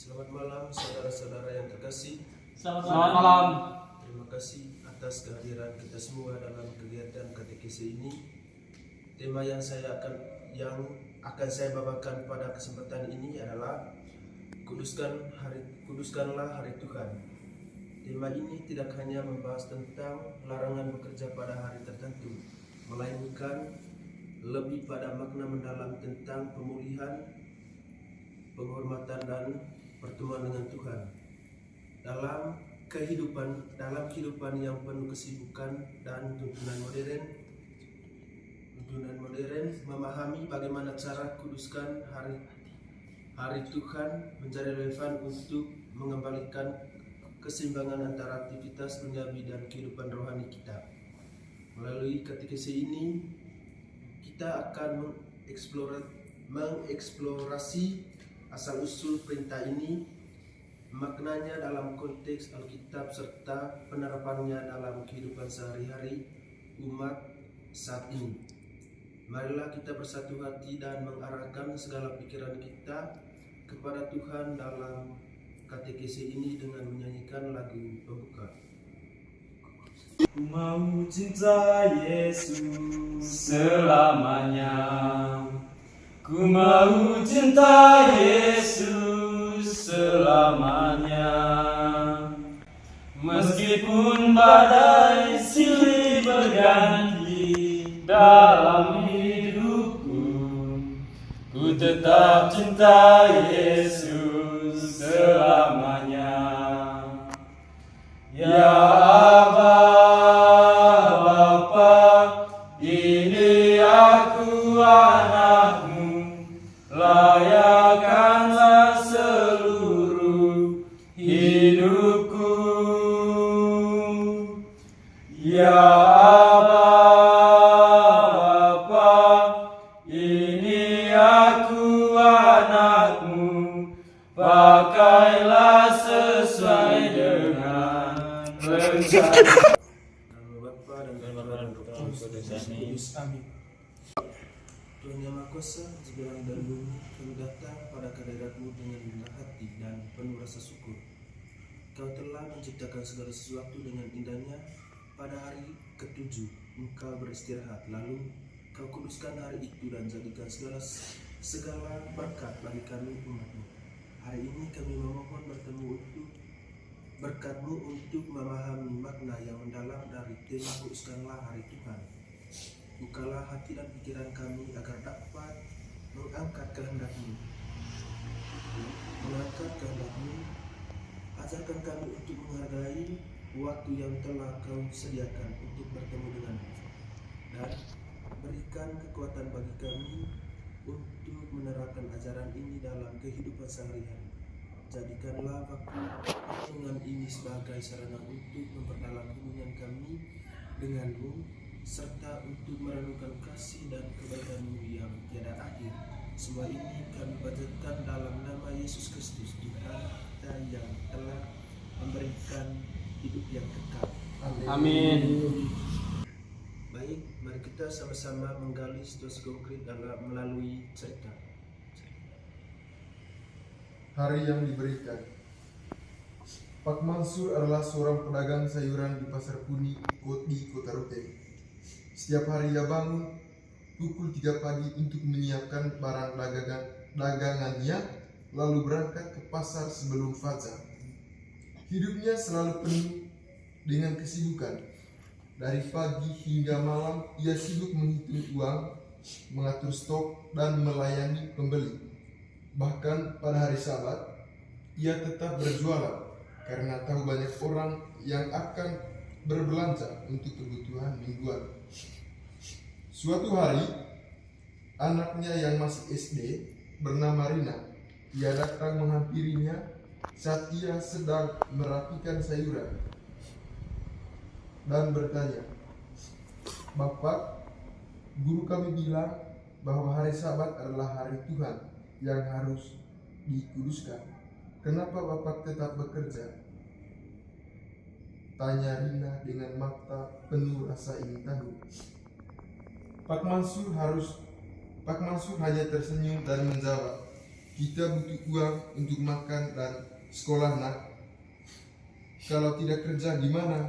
Selamat malam saudara-saudara yang terkasih. Selamat malam. Terima kasih atas kehadiran kita semua dalam kegiatan katekese ini. Tema yang akan saya bawakan pada kesempatan ini adalah kuduskanlah hari Tuhan. Tema ini tidak hanya membahas tentang larangan bekerja pada hari tertentu, melainkan lebih pada makna mendalam tentang pemulihan, penghormatan dan pertemuan dengan Tuhan. Dalam kehidupan yang penuh kesibukan dan tuntunan modern, memahami bagaimana cara kuduskan hari Tuhan menjadi relevan untuk mengembalikan keseimbangan antara aktivitas duniawi dan kehidupan rohani kita. Melalui katekese ini, kita akan mengeksplorasi asal-usul perintah ini, maknanya dalam konteks Alkitab serta penerapannya dalam kehidupan sehari-hari umat saat ini. Marilah kita bersatu hati dan mengarahkan segala pikiran kita kepada Tuhan dalam katekese ini dengan menyanyikan lagu pembuka. Ku mau cinta Yesus selamanya. Ku mau cinta Yesus selamanya. Meskipun badai silih berganti dalam hidupku, ku tetap cinta Yesus selamanya. Ya Bapa, ini aku anakmu, layakkanlah seluruh hidupku. Ya Bapa, ini aku anakmu, pakailah sesuai dengan rencana. Bapa dan Roh Kudus. Amin. Tuhan Yang Maha Kuasa, segala dan bumi, kami datang pada kehadirat-Mu dengan rendah hati dan penuh rasa syukur. Kau telah menciptakan segala sesuatu dengan indahnya. Pada hari ke-7 Engkau beristirahat, lalu Kau kuduskan hari itu dan jadikan segala berkat bagi kami umat-Mu. Hari ini kami memohon berkat-Mu untuk memahami makna yang mendalam dari tema kuduskanlah hari Tuhan. Bukalah hati dan pikiran kami agar dapat mengangkat kehendak-Mu. Ajarkan kami untuk menghargai waktu yang telah Kau sediakan untuk bertemu denganmu, dan berikan kekuatan bagi kami untuk menerapkan ajaran ini dalam kehidupan sehari-hari. Jadikanlah waktu renungan ini sebagai sarana untuk memperdalam hubungan kami denganmu, serta untuk merenungkan kasih dan kebaikan-Mu yang tiada akhir. Semua ini kami panjatkan dalam nama Yesus Kristus, Tuhan kita yang telah memberikan hidup yang kekal. Amin. Baik, mari kita sama-sama menggali situasi konkret melalui cerita. Hari yang diberikan. Pak Mansur adalah seorang pedagang sayuran di Pasar Kuni di Kota Ruteng. Setiap hari ia bangun pukul 3 pagi untuk menyiapkan barang dagangannya, lalu berangkat ke pasar sebelum fajar. Hidupnya selalu penuh dengan kesibukan. Dari pagi hingga malam ia sibuk menghitung uang, mengatur stok, dan melayani pembeli. Bahkan pada hari Sabat, ia tetap berjualan karena tahu banyak orang yang akan berbelanja untuk kebutuhan mingguan. Suatu hari, anaknya yang masih SD bernama Rina, ia datang menghampirinya saat ia sedang merapikan sayuran dan bertanya, "Bapak, guru kami bilang bahwa hari Sabat adalah hari Tuhan yang harus dikuduskan. Kenapa Bapak tetap bekerja?" Tanya Rina dengan mata penuh rasa ingin tahu. Pak Mansur hanya tersenyum dan menjawab, Kita butuh uang untuk makan dan sekolah, nak. Kalau tidak kerja gimana?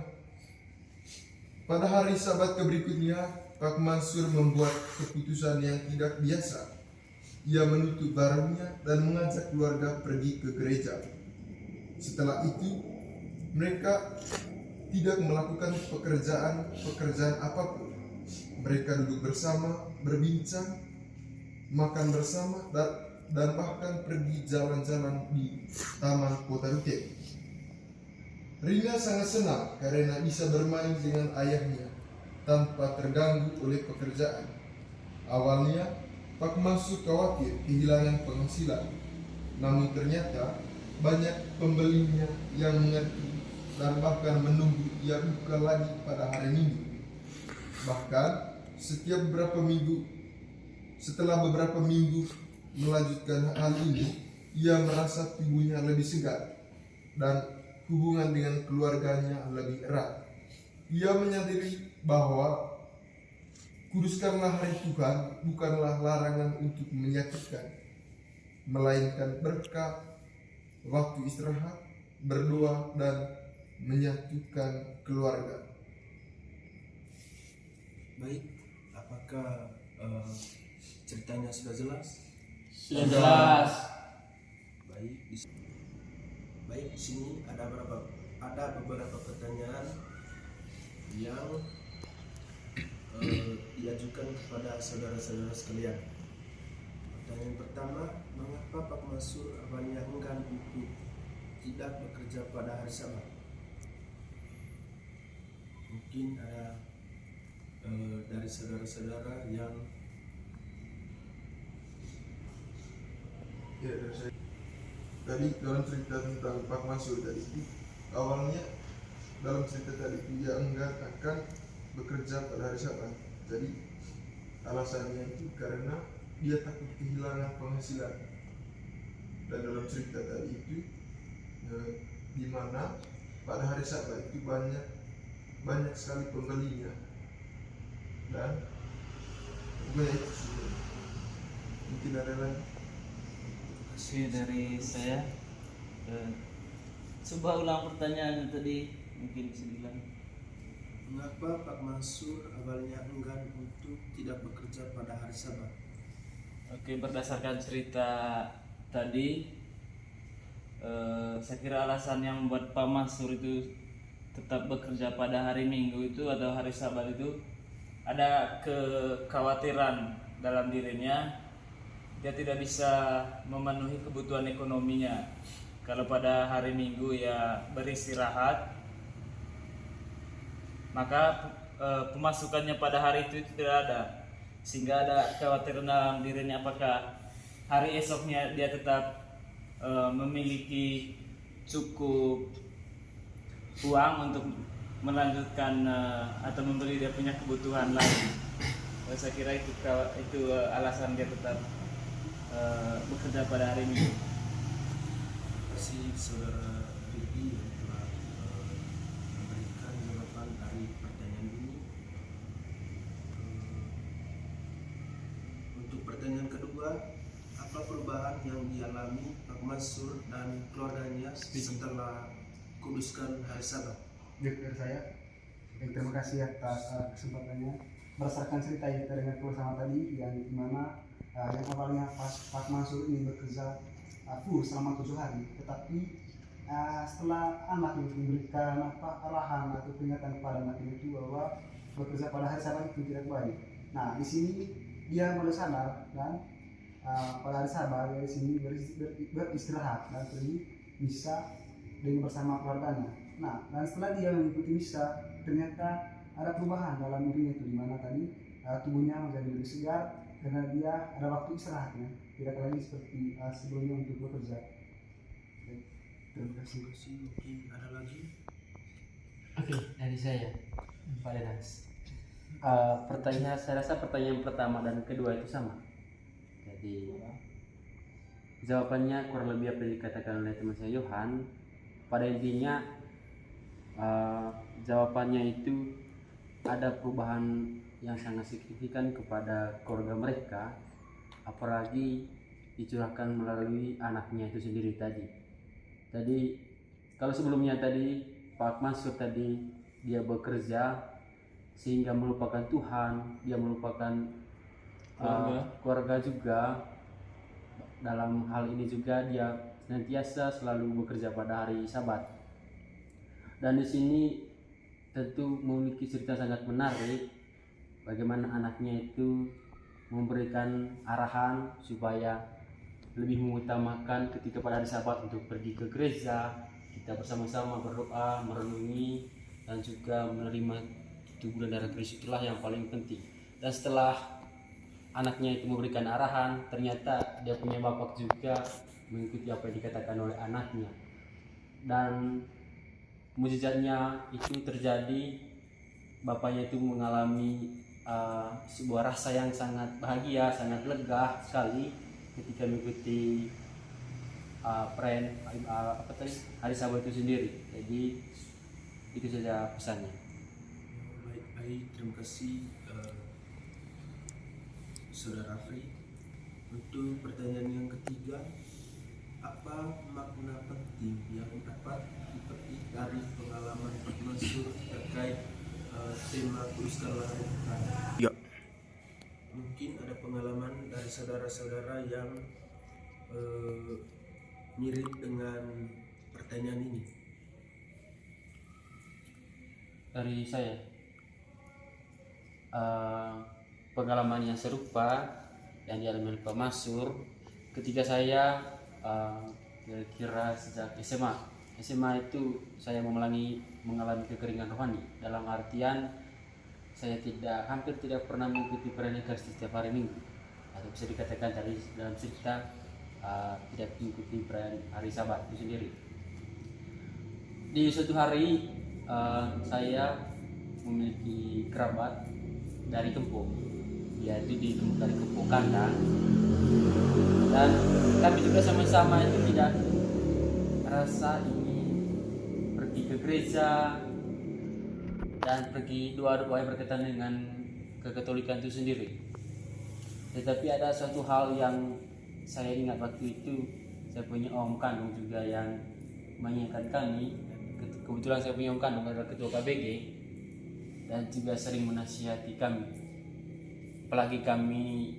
Pada hari Sabat berikutnya, Pak Mansur membuat keputusan yang tidak biasa. Ia menutup warungnya dan mengajak keluarga pergi ke gereja. Setelah itu, mereka tidak melakukan pekerjaan apapun. Mereka duduk bersama, berbincang, makan bersama, dan bahkan pergi jalan-jalan di Taman Kota Rute. Rina sangat senang karena bisa bermain dengan ayahnya tanpa terganggu oleh pekerjaan. Awalnya, Pak Mansur khawatir kehilangan penghasilan, namun ternyata banyak pembelinya yang mengerti dan bahkan menunggu ia buka lagi pada hari Minggu. Bahkan setelah beberapa minggu melanjutkan hal ini, ia merasa tubuhnya lebih segar dan hubungan dengan keluarganya lebih erat. Ia menyadari bahwa kuduskanlah hari Tuhan bukanlah larangan untuk menyakitkan, melainkan berkat waktu istirahat, berdoa, dan menyatukan keluarga. Baik, apakah ceritanya sudah jelas? Sudah jelas. Baik, di sini ada beberapa pertanyaan yang diajukan kepada saudara-saudara sekalian. Pertanyaan pertama, mengapa Pak Mansur awalnya enggan untuk tidak bekerja pada hari Sabat? Mungkin ada dari saudara-saudara yang dari saya. Tadi dalam cerita tentang Pak Mansur tadi itu, awalnya dalam cerita tadi itu dia enggan akan bekerja pada hari Sabat. Jadi alasannya itu karena dia takut kehilangan penghasilan. Dan dalam cerita tadi itu di mana pada hari Sabat itu banyak sekali pembelinya, dan banyak itu sih. Mungkin ada lagi. Kasih dari saya. Coba ulang pertanyaan tadi, mungkin bisa diulang. mengapa Pak Mansur awalnya enggan untuk tidak bekerja pada hari Sabat? Oke, berdasarkan cerita tadi, saya kira alasan yang membuat Pak Mansur itu tetap bekerja pada hari Minggu itu atau hari Sabat itu ada kekhawatiran dalam dirinya. Dia tidak bisa memenuhi kebutuhan ekonominya. Kalau pada hari Minggu ya beristirahat, maka pemasukannya pada hari itu tidak ada, sehingga ada kekhawatiran dalam dirinya apakah hari esoknya dia tetap memiliki cukup uang untuk melanjutkan atau membeli dia punya kebutuhan lain. Saya kira itu alasan dia tetap bekerja pada hari Minggu. Terima kasih saudara Riki yang telah memberikan jawaban dari pertanyaan ini. Untuk pertanyaan kedua, apa perubahan yang dialami Pak Mansur dan keluarganya setelah kuduskan hari Sabat? Dari saya, terima kasih atas kesempatannya. Berdasarkan cerita yang kita dengar bersama tadi, yang dimana yang awalnya Pak Mansur ini bekerja full selama 7 hari, tetapi setelah anak itu memberikan arahan atau peringatan kepada anak itu bahwa bekerja pada hari Sabat itu tidak baik. Nah, di sini dia mulai sadar dan pada hari Sabat dia di sini beristirahat dan pergi misa dengan bersama keluarganya. Nah, dan setelah dia mengikuti misa, ternyata ada perubahan dalam dirinya itu, dimana tadi tubuhnya menjadi lebih segar karena dia ada waktu istirahatnya, tidak lagi seperti sebelumnya untuk bekerja. Terima kasih. Mungkin ada lagi? Oke, dari saya, Pak Denas. Pertanyaan, saya rasa pertanyaan pertama dan kedua itu sama. Jadi jawabannya kurang lebih apa yang dikatakan oleh teman saya Yohan. Pada intinya jawabannya itu ada perubahan yang sangat signifikan kepada keluarga mereka, apalagi dicurahkan melalui anaknya itu sendiri tadi. Tadi kalau sebelumnya tadi Pak Mansur tadi dia bekerja sehingga melupakan Tuhan, dia melupakan keluarga juga. Dalam hal ini juga dia senantiasa selalu bekerja pada hari Sabat. Dan di sini tentu memiliki cerita sangat menarik bagaimana anaknya itu memberikan arahan supaya lebih mengutamakan ketika pada hari Sabat untuk pergi ke gereja, kita bersama-sama berdoa, merenungi, dan juga menerima tubuh dan darah Kristus, itulah yang paling penting. Dan setelah anaknya itu memberikan arahan, ternyata dia punya bapak juga mengikuti apa yang dikatakan oleh anaknya. Dan mujizatnya itu terjadi, bapaknya itu mengalami sebuah rasa yang sangat bahagia, sangat lega sekali ketika mengikuti hari Sabat itu sendiri. Jadi itu saja pesannya. Baik, terima kasih Saudara Fri. Untuk pertanyaan yang ketiga, apa makna penting yang dapat dipetik dari pengalaman Pak Mansur terkait tema kuruskanlah Tuhan? Ya. Mungkin ada pengalaman dari saudara-saudara yang mirip dengan pertanyaan ini. Dari saya, pengalaman yang serupa yang dialami Pak Mansur ketika saya kira-kira sejak SMA itu saya mengalami kekeringan rohani, dalam artian saya hampir tidak pernah mengikuti perayaan Ekaristi setiap hari Minggu, atau bisa dikatakan dari dalam cerita tidak mengikuti perayaan hari Sabat itu sendiri. Di suatu hari saya memiliki kerabat dari Kempo, yaitu dari Kempo Kandang, dan kami juga sama-sama itu tidak rasa ingin pergi ke gereja dan pergi doa-doa yang berkaitan dengan kekatolikan itu sendiri. Tetapi ada suatu hal yang saya ingat waktu itu, saya punya om kandung juga yang mengingatkan kami. Kebetulan saya punya om kandung adalah ketua KBG dan juga sering menasihati kami. Apalagi kami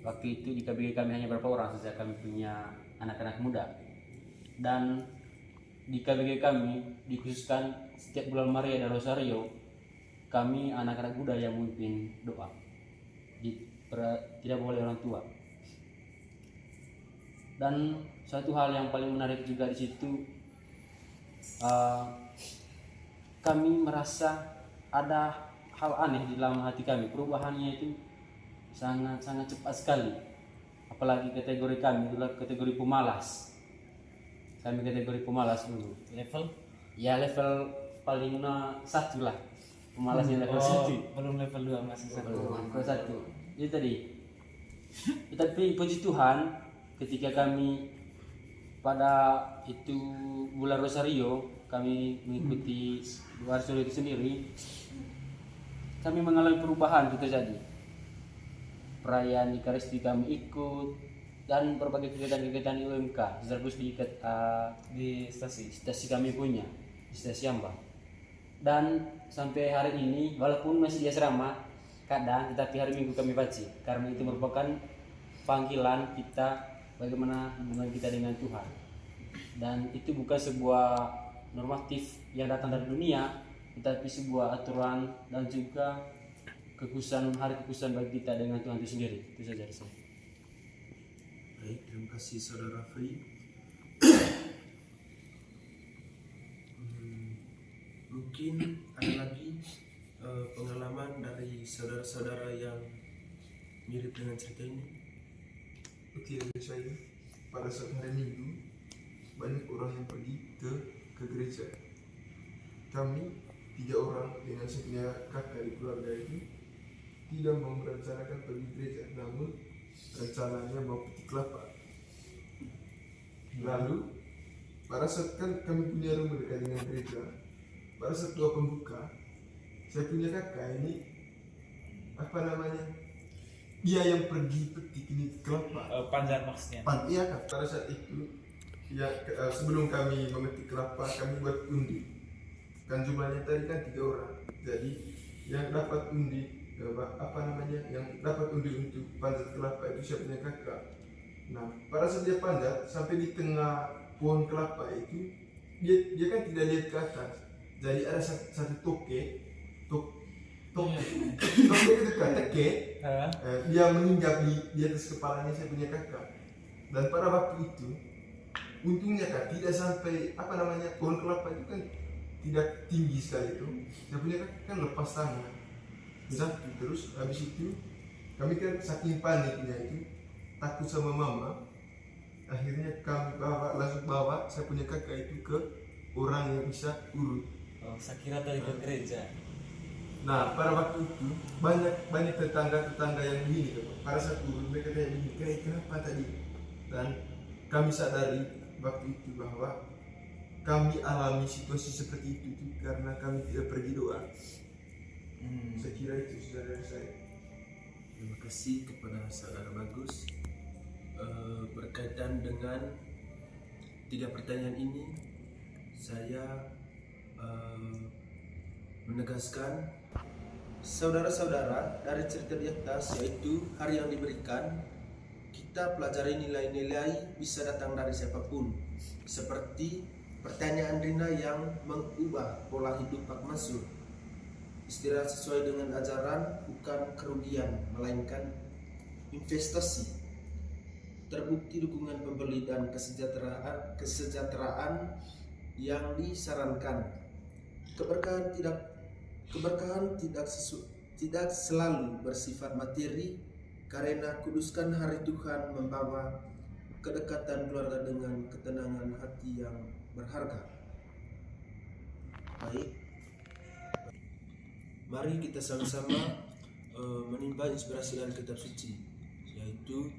waktu itu di KBG kami hanya berapa orang saja, kami punya anak-anak muda. Dan di KBG kami dikhususkan setiap bulan Maria dan Rosario, kami anak-anak muda yang memimpin doa. Tidak boleh orang tua. Dan suatu hal yang paling menarik juga di situ, kami merasa ada hal aneh di dalam hati kami. Perubahannya itu sangat cepat sekali. Apalagi kategori kami adalah kategori pemalas. Kami kategori pemalas dulu. Level? Ya level paling 1 lah. Pemalasnya level 1. Belum level 2, masih 1. Level 1. Itu tadi. Tetapi puji Tuhan, ketika kami pada itu bulan Rosario, kami mengikuti doa Rosario itu sendiri, kami mengalami perubahan itu terjadi. Perayaan Ekaristi kami ikut, dan berbagai kegiatan-kegiatan UMK terus di stasi kami punya, di stasi Amba. Dan sampai hari ini, walaupun masih di asrama kadang, tetapi hari Minggu kami baca, karena itu merupakan panggilan kita bagaimana hubungan kita dengan Tuhan. Dan itu bukan sebuah normatif yang datang dari dunia, tetapi sebuah aturan dan juga hari kekhususan bagi kita dengan Tuhan itu sendiri. Itu saja dari saya. Baik, terima kasih Saudara Fri. Mungkin ada lagi pengalaman dari saudara-saudara yang mirip dengan cerita ini. Oke, dari saya, pada saat hari Minggu banyak orang yang pergi ke gereja. Kami 3 orang dengan saya punya kakak di keluarga itu tidak mau merencanakan pergi gereja, namun rencananya mau petik kelapa. Lalu pada saat kan kami punya rumah dekat dengan gereja, pada saat doa pembuka, saya punya kakak ini dia yang pergi petik ini kelapa. Panjang maksudnya. Iya kan, pada saat itu ya sebelum kami memetik kelapa kami buat undi. Kan jumlahnya tadi kan 3 orang. Jadi yang dapat undi yang dapat undi untuk panjat kelapa itu siapa punya kakak. Nah, pada saat dia panjat sampai di tengah pohon kelapa itu dia kan tidak lihat ke atas. Jadi ada satu toke itu kan teke. Dia menginjak di atas kepalanya saya punya kakak. Dan pada waktu itu untungnya kan tidak sampai pohon kelapa itu kan tidak tinggi sekali itu. Saya punya kakak kan lepas tangan. Terus habis itu kami kan saking paniknya itu takut sama mama, akhirnya kami langsung bawa saya punya kakak itu ke orang yang bisa urut. Oh, saya kira tadi ke gereja. Nah, pada waktu itu banyak tetangga yang begini tuh. Pada saat urut mereka tanya begini, kenapa tadi? Dan kami sadari waktu itu bahwa kami alami situasi seperti itu karena kami tidak pergi doa. Saya kira itu saudara saya. Terima kasih kepada saudara Bagus. Berkaitan dengan 3 pertanyaan ini, saya menegaskan saudara-saudara dari cerita di atas, yaitu hari yang diberikan, kita pelajari nilai-nilai bisa datang dari siapapun, seperti pertanyaan Rina yang mengubah pola hidup Pak Mansur. Istirahat sesuai dengan ajaran bukan kerugian, melainkan investasi. Terbukti dukungan pembeli dan kesejahteraan yang disarankan. Keberkahan tidak selalu bersifat materi, karena kuduskan hari Tuhan membawa kedekatan keluarga dengan ketenangan hati yang berharga. Baik, mari kita sama-sama menimba inspirasi dari kitab suci, yaitu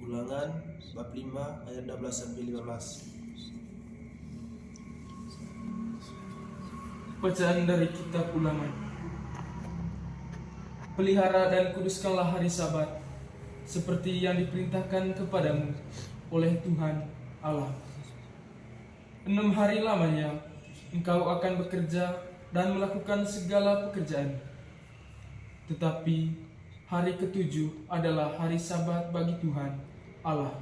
Ulangan bab 5 ayat 16 sampai 15. Bacaan dari kitab Ulangan. Pelihara dan kuduskanlah hari Sabat, seperti yang diperintahkan kepadamu oleh Tuhan Allah. 6 hari lamanya engkau akan bekerja dan melakukan segala pekerjaan. Tetapi hari ke-7 adalah hari Sabat bagi Tuhan Allah.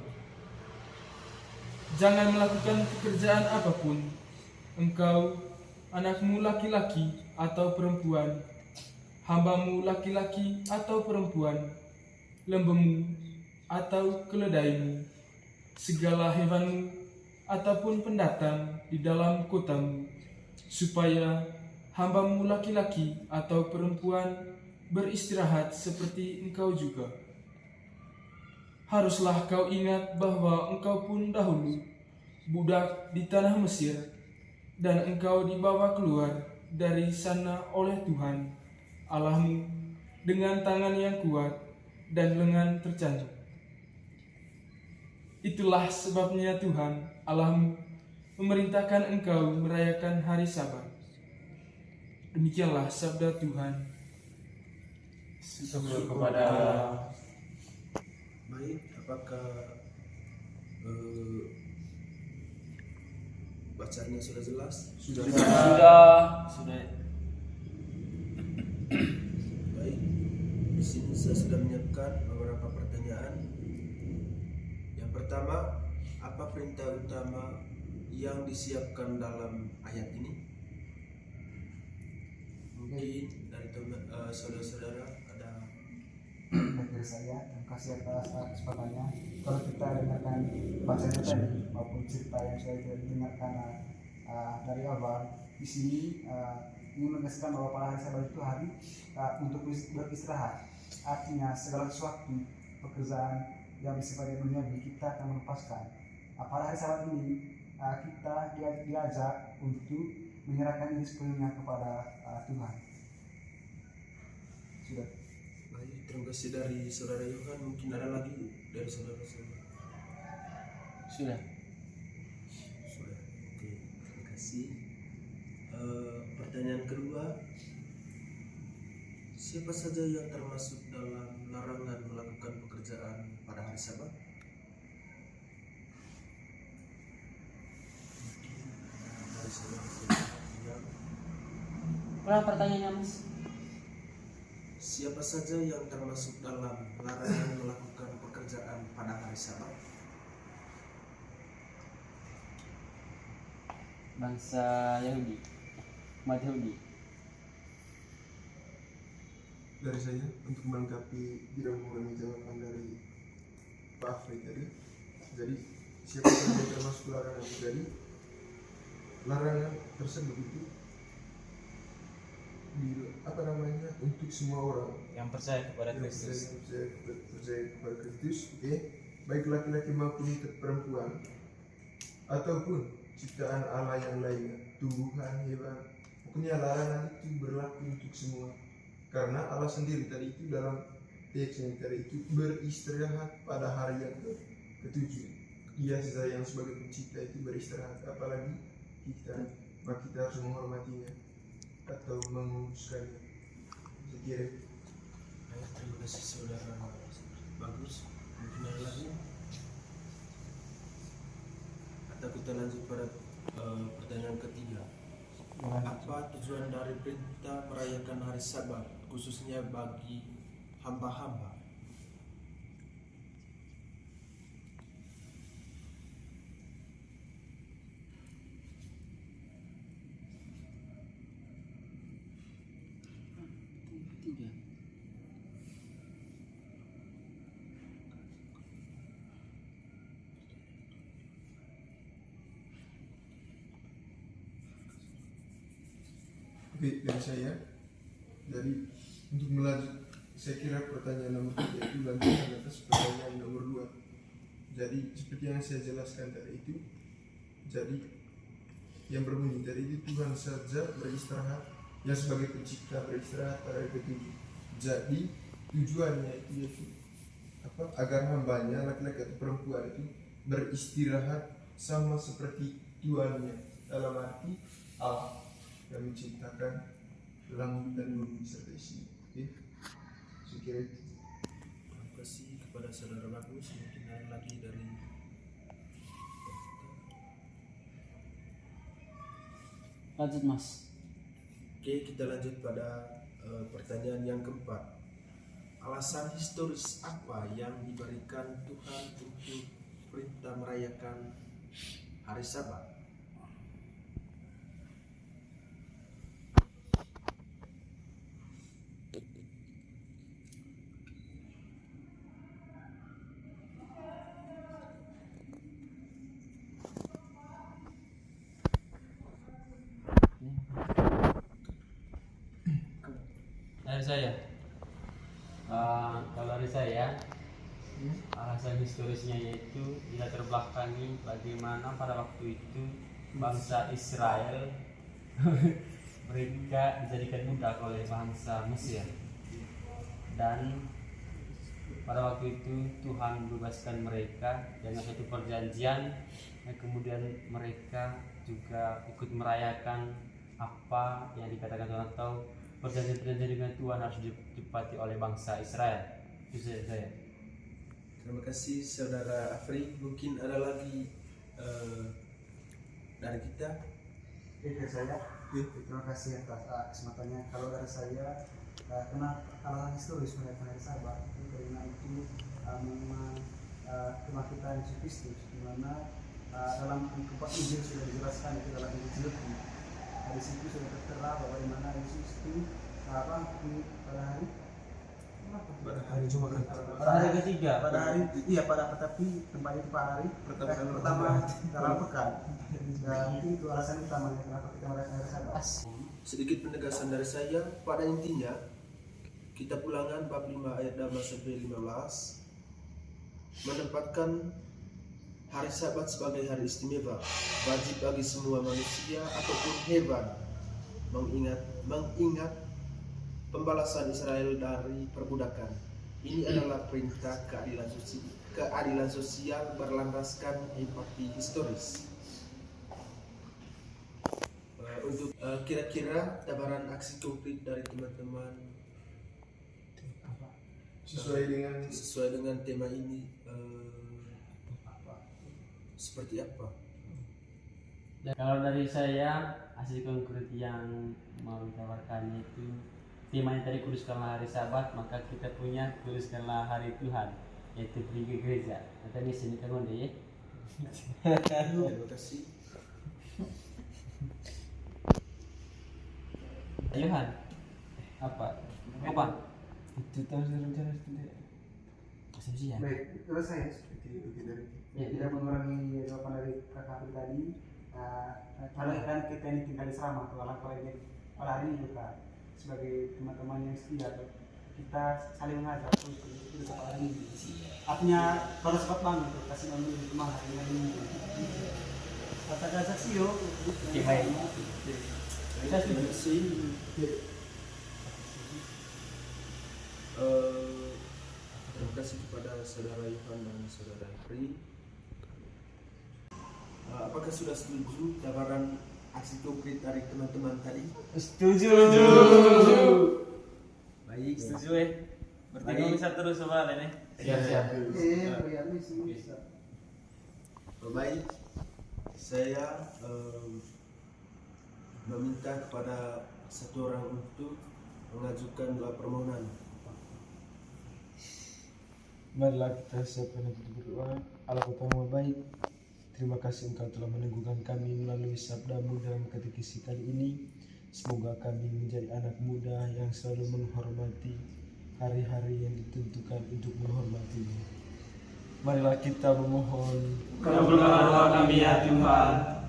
Jangan melakukan pekerjaan apapun, engkau, anakmu laki-laki atau perempuan, hambamu laki-laki atau perempuan, lembemu atau keledaimu, segala hewanmu ataupun pendatang di dalam kotamu, supaya hambamu laki-laki atau perempuan beristirahat seperti engkau juga. Haruslah kau ingat bahwa engkau pun dahulu budak di tanah Mesir, dan engkau dibawa keluar dari sana oleh Tuhan Allahmu dengan tangan yang kuat dan lengan tercangkuk. Itulah sebabnya Tuhan Allahmu memerintahkan engkau merayakan hari Sabat. Demikianlah sabda Tuhan. Syukur kepada Baik, apakah bacaannya sudah jelas? sudah. Baik, di sini saya sudah menyiapkan beberapa pertanyaan. Yang pertama, apa perintah utama yang disiapkan dalam ayat ini? Mungkin dari saudara-saudara ada. Dari saya, terima kasih atas kesempatannya. Kalau kita dengarkan bacaan tadi maupun cerita yang saya dengarkan dari awal, di sini ingin menegaskan bahwa pada hari Sabat itu hari untuk beristirahat. Artinya segala sesuatu pekerjaan yang bersifat duniawi kita akan melepaskan. Pada hari Sabat ini kita diajak untuk menyerahkan diri sepenuhnya kepada Tuhan. Sudah. Baik, terima kasih dari saudara Yohan. Mungkin ada lagi dari saudara-saudara. Sudah. Oke, terima kasih. Pertanyaan kedua, Siapa saja yang termasuk dalam larangan melakukan pekerjaan pada hari Sabat? Dari saudara-saudara yang Ulang pertanyaannya Mas. siapa saja yang termasuk dalam larangan melakukan pekerjaan pada hari Sabat? Bangsa Yahudi, umat Yahudi. Dari saya untuk melengkapi tidak mengurangi jawaban dari Pak Afri tadi. Jadi siapa saja yang termasuk larangan, jadi larangan tersebut itu untuk semua orang yang percaya kepada yang Kristus. percaya kepada Kristus, oke, baik laki-laki maupun perempuan ataupun ciptaan Allah yang lainnya, tumbuhan, hewan. Pokoknya larangan itu berlaku untuk semua. Karena Allah sendiri tadi itu dalam teks yang tadi itu beristirahat pada hari yang ketujuh. Dia saja yang sebagai pencipta itu beristirahat, apalagi kita, maka kita harus menghormatinya atau menguruskannya. Saya kira. Baik, terima kasih saudara Bagus. Mungkin ada lagi? Atau kita lanjut pada pertanyaan ketiga. Apa tujuan dari perintah merayakan hari Sabat khususnya bagi hamba-hamba? Tiga. Oke, dari saya, jadi untuk melanjut, saya kira pertanyaan nomor 3 itu lanjutan atas pertanyaan nomor 2. Jadi seperti yang saya jelaskan tadi itu, jadi yang berbunyi tadi itu Tuhan saja beristirahat, yang sebagai pencipta beristirahat pada hari ketujuh. Jadi tujuannya itu yaitu agar hambanya laki-laki atau perempuan itu beristirahat sama seperti tuannya, dalam arti Allah yang menciptakan langit dan bumi serta isinya. Oke, saya kira itu. Terima kasih kepada saudara Bagus. Mungkin ada lagi dari Lanjut Mas. Oke, kita lanjut pada pertanyaan yang keempat. Alasan historis apa yang diberikan Tuhan untuk perintah merayakan hari Sabat? Dari saya, kalau dari saya, alasan historisnya yaitu dilatar belakangi bagaimana pada waktu itu bangsa Israel mereka dijadikan budak oleh bangsa Mesir, dan pada waktu itu Tuhan membebaskan mereka dengan suatu perjanjian, dan kemudian mereka juga ikut merayakan apa yang dikatakan Tuhan, atau perjanjian-perjanjian dengan Tuhan harus ditepati oleh bangsa Israel. Itu saya. Terima kasih saudara Afri. Mungkin ada lagi dari kita. Oke, saya terima kasih atas kesempatannya. Kalau dari saya, kenapa alasan historis merayakan hari Sabat itu karena itu memang kebangkitan Yesus Kristus, di mana dalam keempat Injil sudah dijelaskan, itu dalam Injil. Di situ sudah tertera bahwa dimana Yesus itu pada hari Jumat, Pada hari ketiga. pada hari tetapi tempatnya itu pada hari pertama dalam pekan. Dan mungkin itu alasan utamanya kenapa kita merayakan hari Sabat. Sedikit penegasan dari saya. Pada intinya Kitab Ulangan bab 5 ayat 12 sampai 15 menempatkan hari Sabat sebagai hari istimewa, wajib bagi semua manusia ataupun hewan, mengingat pembalasan Israel dari perbudakan. Ini adalah perintah keadilan sosial berlandaskan empati historis. Untuk kira-kira tabaran aksi konkret dari teman-teman sesuai dengan tema ini seperti apa? Dan kalau dari saya, hasil konkret yang mau ditawarkan itu temanya tadi kuduskanlah hari Sabat, maka kita punya kuduskanlah hari Tuhan, yaitu pergi ke gereja. Nanti ini sini kan ya. Terima kasih. Tuhan apa? Itu tahu rencana tidak. Asumsi ya. Baik, selesai. Ya, tidak mengurangi jawaban dari kakak tadi. Kalau kan kita ini tinggal di Serama, apalagi pada hari ini juga sebagai teman-teman yang setia, kita saling mengajar terus itu pada hari ini. Artinya kalau sempat banget tuh kasih memilih rumah hari ini. Katakan saksi yo. Baik. Terima kasih. Terima kasih kepada saudara Yohan dan saudara Pri. Apakah sudah setuju tawaran aksi konkret dari teman-teman tadi? Setuju. Baik, setuju Berarti bisa terus soalnya nih. Siap. Baik, saya meminta kepada satu orang untuk mengajukan doa permohonan. Marilah kita siapkan untuk berdoa. Allah Bapa yang baik, terima kasih Engkau telah meneguhkan kami melalui sabda-Mu dalam katekisi kali ini. Semoga kami menjadi anak muda yang selalu menghormati hari-hari yang ditentukan untuk menghormati-Mu. Marilah kita memohon. Kabulkanlah doa kami ya Tuhan.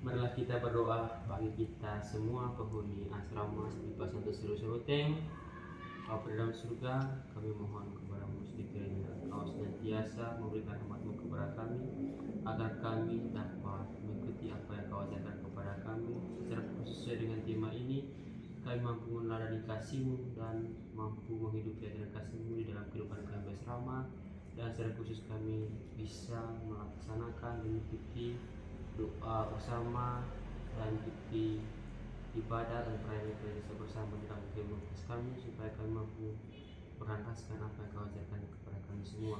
Marilah kita berdoa bagi kita semua penghuni asrama Setipa Santo Siruseweteng. Bapa dalam surga, kami mohon kepada-Mu sedikit Engkau senantiasa memberikan rahmat-Mu kepada kami, agar kami dapat mengikuti apa yang Kau ajarkan kepada kami. Secara sesuai dengan tema ini, kami mampu meneladani kasih-Mu dan mampu menghidupi ajaran kasih-Mu di dalam kehidupan kami bersama. Dan secara khusus kami bisa melaksanakan dan mengikuti doa bersama dan ikuti ibadah dan perayaan gereja bersama di dalam komunitas kami, supaya kami mampu merantaskan apa yang Kau ajarkan kepada kami semua.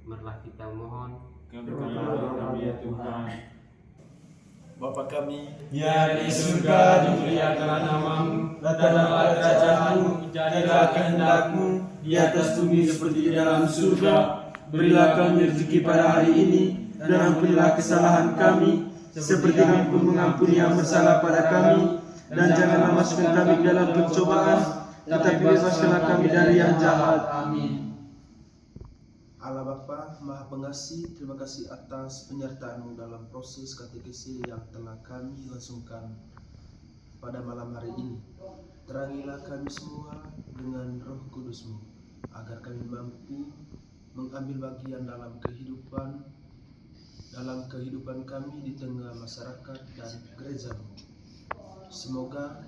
Marilah kita mohon. Kabulkanlah doa kami ya Tuhan. Bapa kami Ya di surga, dimuliakanlah nama-Mu, datanglah kerajaan-Mu, jadilah kehendak-Mu di atas bumi seperti di dalam surga. Berilah kami rezeki pada hari ini, dan ampunilah kesalahan kami, seperti kami pun mengampuni yang bersalah pada kami. Dan janganlah masukkan kami dalam pencobaan, tetapi bebaskanlah kami dari yang jahat. Amin. Allah Bapa Maha Pengasih, terima kasih atas penyertaan-Mu dalam proses katekesi yang telah kami langsungkan pada malam hari ini. Terangilah kami semua dengan Roh Kudus-Mu, agar kami mampu mengambil bagian dalam kehidupan kami di tengah masyarakat dan gereja-Mu. Semoga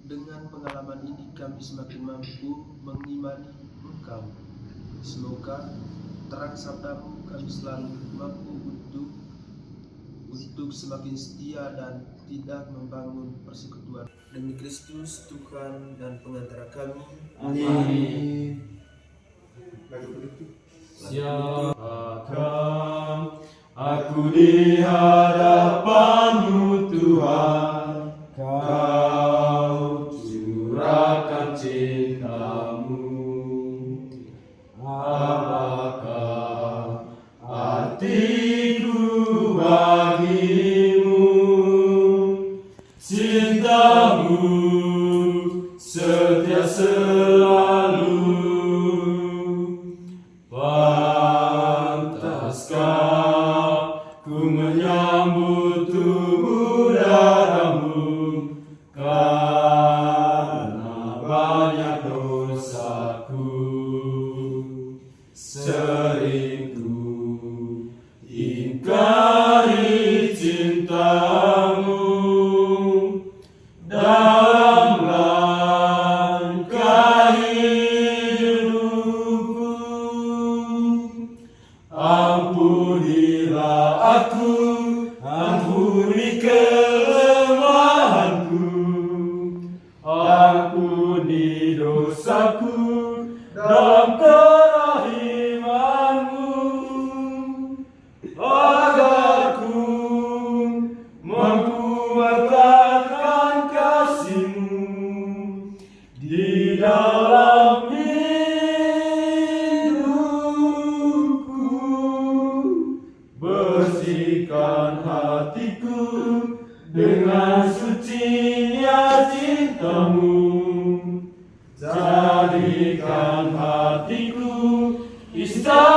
dengan pengalaman ini kami semakin mampu mengimani Engkau. Semoga terang sabda-Mu kami selalu mampu untuk semakin setia dan tidak membangun persekutuan. Demi Kristus Tuhan dan pengantara kami. Amin. Siapkan aku di hadapan-Mu Tuhan, Kau curahkan cinta-Mu. Apakah artiku bagimu? Cinta-Mu setia selalu. Pantaskah ku menyambut tubuh darah-Mu, karena banyak dosaku. Sering ku ingkari cinta-Mu, dalam langkah hidupku. Ampunilah aku, ampuni kelemahanku, Dengan sucinya cintamu, jadikan hatiku istana